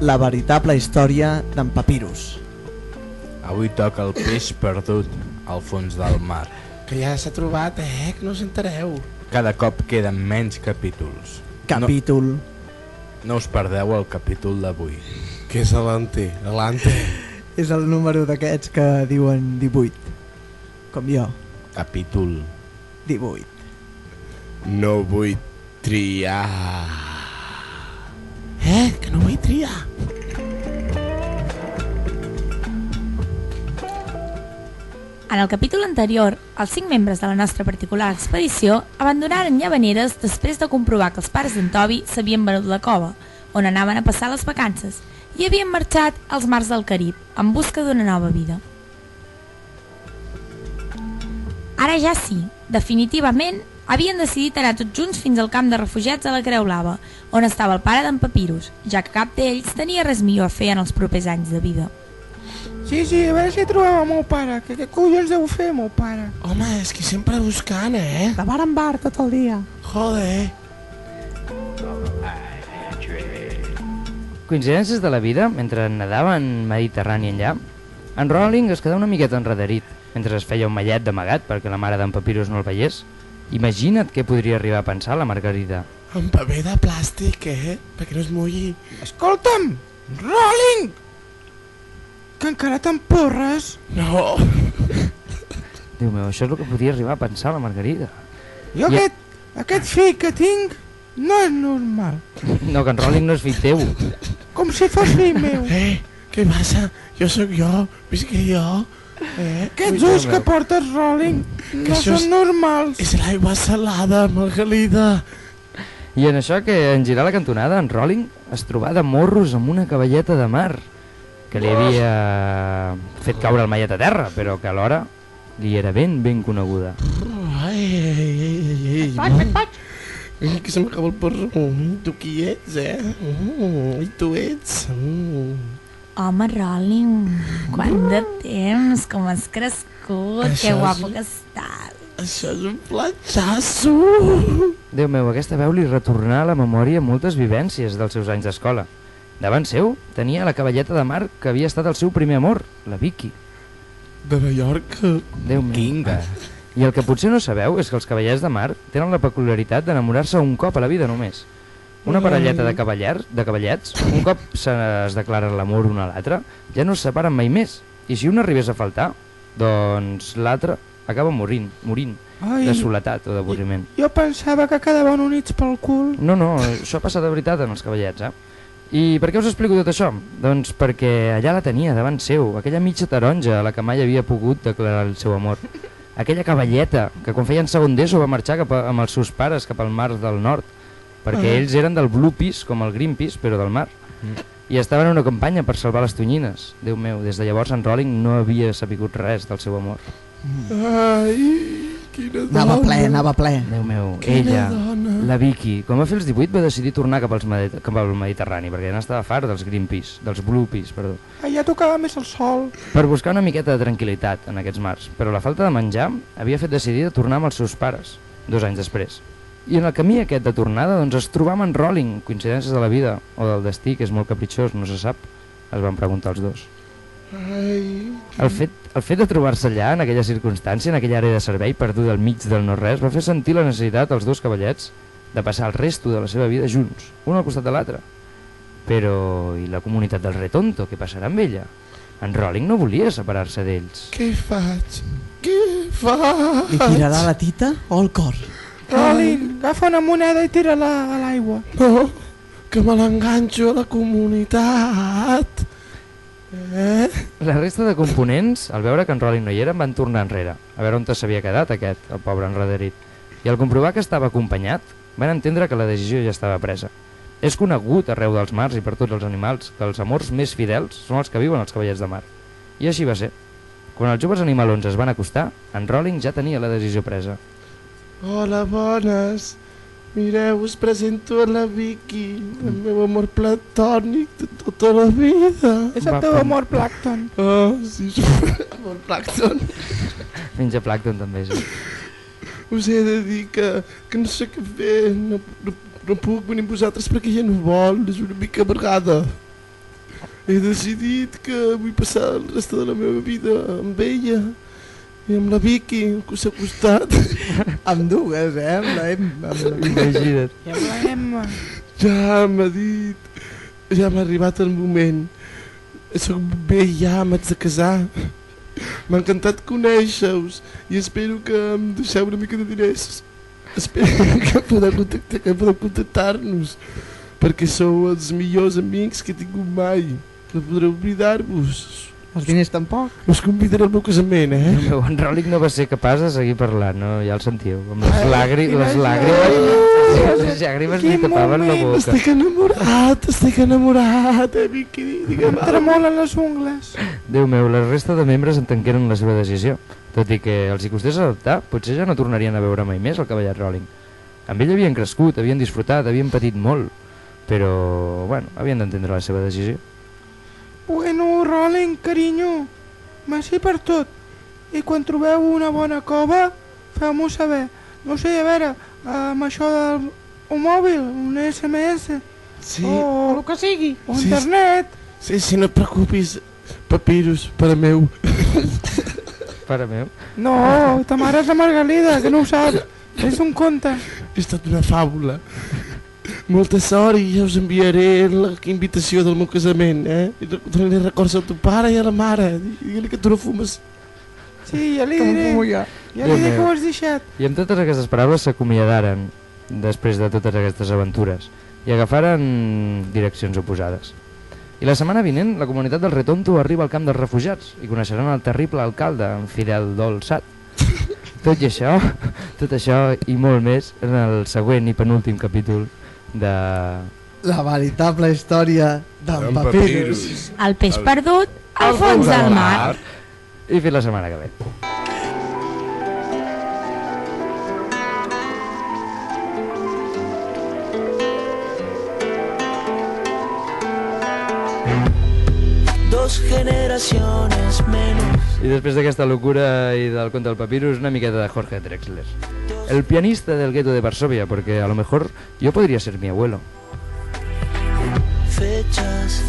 la veritable història d'en Papirus. Avui toca el peix perdut al fons del mar. Que ja s'ha trobat, que no us entereu. Cada cop queden menys capítols. Capítol. No us perdeu el capítol d'avui. Què és l'ante? L'ante? És el número d'aquests que diuen 18. Com jo. Capítol 18. No vull triar. Que no vull triar? En el capítol anterior, els 5 membres de la nostra particular expedició abandonaren Llavaneres després de comprovar que els pares d'en Toby s'havien venut la cova, on anaven a passar les vacances, i havien marxat als mars del Carib en busca d'una nova vida. Ara ja sí, definitivament, havien decidit anar tots junts fins al camp de refugiats a la Creu Blava, on estava el pare d'en Papirus, ja que cap d'ells tenia res millor a fer en els propers anys de vida. Sí, a veure si trobem el meu pare. Què collons deu fer, meu pare? Home, és que sempre buscant, De bar en bar tot el dia. Joder. Coincidències de la vida, mentre nadaven Mediterrani enllà, en Rowling es quedà una miqueta enrederit, mentre es feia un mallet d'amagat perquè la mare d'en Papirus no el veiés. Imagina't què podria arribar a pensar la Margarida. En paper de plàstic, perquè no es mulli. Escolta'm, Rowling! Que encara t'emporres? No. Déu meu, això és el que podia arribar a pensar la Margarida. Jo aquest fill que tinc no és normal. No, que en Rowling no és fill teu. Com si fos fill meu. Què passa? Jo sóc jo, visc jo. Aquests ulls que portes, Rowling, no són normals. És l'aigua salada, Margalida. I en això que en girar la cantonada, en Rowling es trobà de morros amb una cavalleta de mar que li havia fet caure el mallet a terra, però que alhora li era ben coneguda. Vaig. Que se m'acaba el porro. Tu qui ets, I tu ets. Home, Rowling, quant de temps, com has crescut, que guapo que estàs. Això és un platxasso. Déu meu, aquesta veu li retornà a la memòria moltes vivències dels seus anys d'escola. Davant seu tenia la cavalleta de mar que havia estat el seu primer amor, la Vicky. De Mallorca. Déu meu. Quinga. I el que potser no sabeu és que els cavallers de mar tenen la peculiaritat d'enamorar-se un cop a la vida només. Una parelleta de cavallets, un cop es declaren l'amor un a l'altre, ja no es separen mai més. I si un arribés a faltar, doncs l'altre acaba morint de soledat o d'avorriment. Jo pensava que quedaven units pel cul. No, això passa de veritat en els cavallets, I per què us explico tot això? Doncs perquè allà la tenia, davant seu, aquella mitja taronja a la que mai havia pogut declarar el seu amor. Aquella cavalleta que quan feien segon d'ESO va marxar amb els seus pares cap al mar del nord, perquè ells eren del Blue Peace, com el Greenpeace, però del mar. I estaven en una campanya per salvar les tonyines. Déu meu, des de llavors en Rowling no havia sapigut res del seu amor. Ai, quina dona. Anava ple. Déu meu, Quina ella, dona. la Vicky, quan va fer els 18 va decidir tornar cap al Mediterrani, perquè ja n'estava fart dels Greenpeace, dels Blue Peace, perdó. Allà tocava més el sol. Per buscar una miqueta de tranquil·litat en aquests mars, però la falta de menjar havia fet decidir de tornar amb els seus pares, 2 anys després. I en el camí aquest de tornada doncs es trobava en Rowling, coincidències de la vida o del destí, que és molt capritxós, no se sap, es van preguntar els dos. El fet de trobar-se allà, en aquella circumstància, en aquella àrea de servei perduda al mig del no-res, va fer sentir la necessitat als dos cavallets de passar el resto de la seva vida junts, un al costat de l'altre. Però i la comunitat del Retonto, què passarà amb ella? En Rowling no volia separar-se d'ells. Què faig? Què faig? Li tirarà la tita o el cor? Rowling, agafa una moneda i tira-la a l'aigua. No, que me l'enganxo a la comunitat. La resta de components, al veure que en Rowling no hi era, van tornar enrere, a veure on s'havia quedat aquest, el pobre enrederit. I al comprovar que estava acompanyat, van entendre que la decisió ja estava presa. És conegut arreu dels mars i per tots els animals que els amors més fidels són els que viuen als cavallets de mar. I així va ser. Quan els joves animalons es van acostar, en Rowling ja tenia la decisió presa. Hola, bones. Mireu, us presento a la Vicky, el meu amor platònic de tota la vida. És el teu amor plàcton. Sí, amor plàcton. Menja plàcton també, sí. Us he de dir que no sé què fer, no puc venir amb vosaltres perquè ja no vol, és una mica amargada. he decidit que vull passar el rest de la meva vida amb ella i amb la Vicky al seu costat. Amb dues, amb la Emma. Imagina't. I amb la Emma. Ja m'ha dit, ja m'ha arribat el moment. Soc bé ja, m'haig de casar. M'ha encantat conèixer-us i espero que em deixeu una mica de diners. Espero que podeu contactar-nos, perquè sou els millors amics que he tingut mai. No podreu oblidar-vos. Els diners tampoc. Us convidaré al meu casament, El meu en Ròlic no va ser capaç de seguir parlant, no? Ja el sentiu. Amb les llàgrimes li tapaven la boca. Estic enamorat, Vicky, digue'm. Tremolen les ungles. Déu meu, la resta de membres entengueren la seva decisió. Tot i que els hi costés adaptar, potser ja no tornarien a veure mai més el cavallet Rowling. Amb ell havien crescut, havien disfrutat, havien patit molt, però, bueno, havien d'entendre la seva decisió. Bueno, Rowling, carinyo, merci per tot. I quan trobeu una bona cova, feu-m'ho saber. No sé, a veure, amb això del mòbil, un SMS, Sí, o el que sigui, o Sí, internet. sí, no et preocupis, Papirus, pare meu. Pare meu. No, ta mare és la Margalida, que no ho sap. És un conte. És estat una fàbula. Molta sort i ja us enviaré la invitació del meu casament, I donaré records al teu pare i a la mare. Digue-li que tu no fumes. Sí, ja li Com diré. fumo jo. Ja li diré que ho has deixat. I amb totes aquestes paraules s'acomiadaren després de totes aquestes aventures i agafaren direccions oposades. I la setmana vinent la comunitat del Retonto arriba al camp dels refugiats i coneixeran el terrible alcalde, en Fidel Dolçat. Tot això i molt més en el següent i penúltim capítol de... La veritable història d'en Papirus. El peix perdut al fons del mar. I fins la setmana que ve. Dos generaciones menos. I després d'aquesta locura i del conte del Papirus, una miqueta de Jorge Drexler. El pianista del gueto de Varsovia, porque a lo mejor yo podría ser mi abuelo. Fechas